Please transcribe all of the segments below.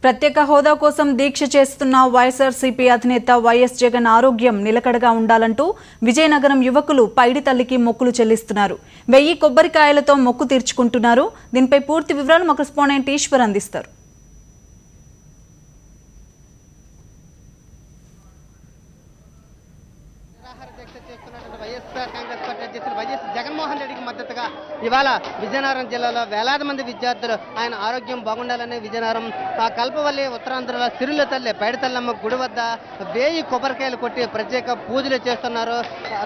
ప్రత్యేక హోదా కోసం దీక్ష చేస్తున్న వైఎస్ఆర్సీపీ అధినేత వైఎస్ జగన్ ఆరోగ్యం నిలకడగా ఉండాలంటూ విజయనగరం యువకులు పైడి తల్లికి మొక్కులు చెల్లిస్తున్నారు. 1000 కొబ్బరికాయలతో మొక్కు తీర్చుకుంటున్నారు. దీనిపై పూర్తి వివరాలు మా కరెస్పాండెంట్ ఈశ్వర్ అందిస్తారు. వైఎస్ జగన్మోహన్ రెడ్డికి మద్దతుగా ఇవాళ విజయనగరం జిల్లాలో వేలాది మంది విద్యార్థులు ఆయన ఆరోగ్యం బాగుండాలని విజయనగరం కల్పవల్లి ఉత్తరాంధ్రలో సిరుల తల్లి పైడితల్లమ్మ గుడి వద్ద 1000 కొబ్బరికాయలు కొట్టి ప్రత్యేక పూజలు చేస్తున్నారు.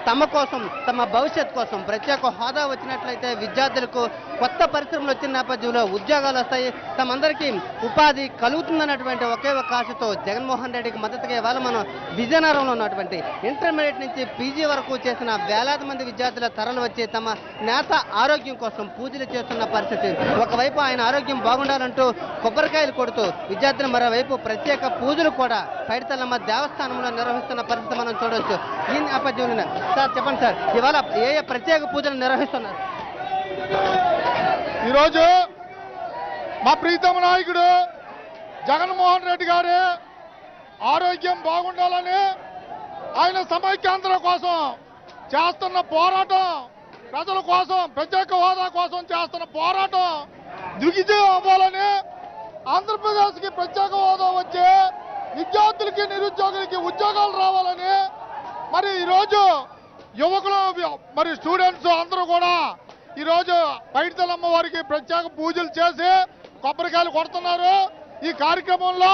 తమ కోసం, తమ భవిష్యత్ కోసం ప్రత్యేక హోదా వచ్చినట్లయితే విద్యార్థులకు కొత్త పరిశ్రమలు వచ్చిన నేపథ్యంలో ఉద్యోగాలు వస్తాయి, తమందరికీ ఉపాధి కలుగుతుందన్నటువంటి ఒకే ఒక ఆశతో జగన్మోహన్ రెడ్డికి మద్దతుగా ఇవాళ మనం విజయనగరంలో ఉన్నటువంటి ఇంటర్మీడియట్ నుంచి పీజీ వరకు చేసిన వేలాది మంది విద్యార్థుల తరలి వచ్చి తమ నేత ఆరోగ్యం కోసం పూజలు చేస్తున్న పరిస్థితి. ఒకవైపు ఆయన ఆరోగ్యం బాగుండాలంటూ కొబ్బరికాయలు కొడుతూ విద్యార్థులు మరోవైపు ప్రత్యేక పూజలు కూడా పైడితల్లమ్మ దేవస్థానంలో నిర్వహిస్తున్న పరిస్థితి మనం చూడవచ్చు. ఈ నేపథ్యంలో సార్ చెప్పండి సార్, ఇవాళ ఏ ప్రత్యేక పూజలు నిర్వహిస్తున్నారు? ఈరోజు మా ప్రీతమ నాయకుడు జగన్మోహన్ రెడ్డి గారి ఆరోగ్యం బాగుండాలని ఆయన సమైక్యాంధ్ర కోసం చేస్తున్న పోరాటం, ప్రజల కోసం ప్రత్యేక హోదా కోసం చేస్తున్న పోరాటం దిగ్విజయం అవ్వాలని, ఆంధ్రప్రదేశ్కి ప్రత్యేక హోదా వచ్చే విద్యార్థులకి నిరుద్యోగులకి ఉద్యోగాలు రావాలని మరి ఈరోజు యువకులు మరి స్టూడెంట్స్ అందరూ కూడా ఈరోజు పైడితల్లమ్మ వారికి ప్రత్యేక పూజలు చేసి కొబ్బరికాయలు కొడుతున్నారు. ఈ కార్యక్రమంలో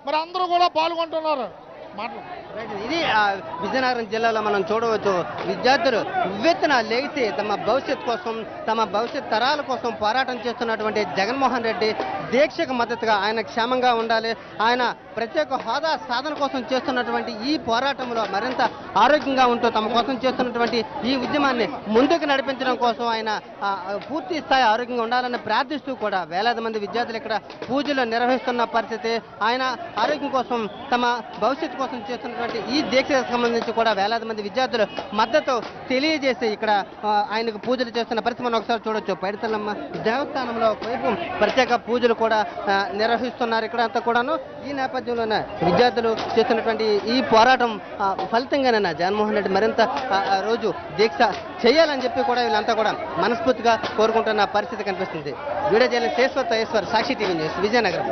మరి అందరూ కూడా పాల్గొంటున్నారు. ఇది విజయనగరం జిల్లాలో మనం చూడవచ్చు. విద్యార్థులు ఉవ్వెత్తున లేచి తమ భవిష్యత్ కోసం, తమ భవిష్యత్ తరాల కోసం పోరాటం చేస్తున్నటువంటి జగన్మోహన్ రెడ్డి దీక్షకు మద్దతుగా ఆయన క్షేమంగా ఉండాలి, ఆయన ప్రత్యేక హోదా సాధన కోసం చేస్తున్నటువంటి ఈ పోరాటంలో మరింత ఆరోగ్యంగా ఉంటూ తమ కోసం చేస్తున్నటువంటి ఈ ఉద్యమాన్ని ముందుకు నడిపించడం కోసం ఆయన పూర్తి స్థాయి ఆరోగ్యంగా ఉండాలని ప్రార్థిస్తూ కూడా వేలాది మంది విద్యార్థులు ఇక్కడ పూజలు నిర్వహిస్తున్న పరిస్థితి. ఆయన ఆరోగ్యం కోసం, తమ భవిష్యత్తు కోసం చేస్తున్నటువంటి ఈ దీక్షకు సంబంధించి కూడా వేలాది మంది విద్యార్థులు మద్దతు తెలియజేసి ఇక్కడ ఆయనకు పూజలు చేస్తున్న పరిస్థితి మనం ఒకసారి చూడొచ్చు. పైడితల్లమ్మ దేవస్థానంలో వైపు ప్రత్యేక పూజలు కూడా నిర్వహిస్తున్నారు ఇక్కడ అంతా కూడాను. ఈ నేపథ్యంలోనే విద్యార్థులు చేస్తున్నటువంటి ఈ పోరాటం ఫలితంగానే జగన్మోహన్ రెడ్డి మరింత రోజు దీక్ష చేయాలని చెప్పి కూడా వీళ్ళంతా కూడా మనస్ఫూర్తిగా కోరుకుంటున్న పరిస్థితి కనిపిస్తుంది. వీడియో జర్నలిస్ట్ ఈశ్వర్, సాక్షి టీవీ న్యూస్, విజయనగరం.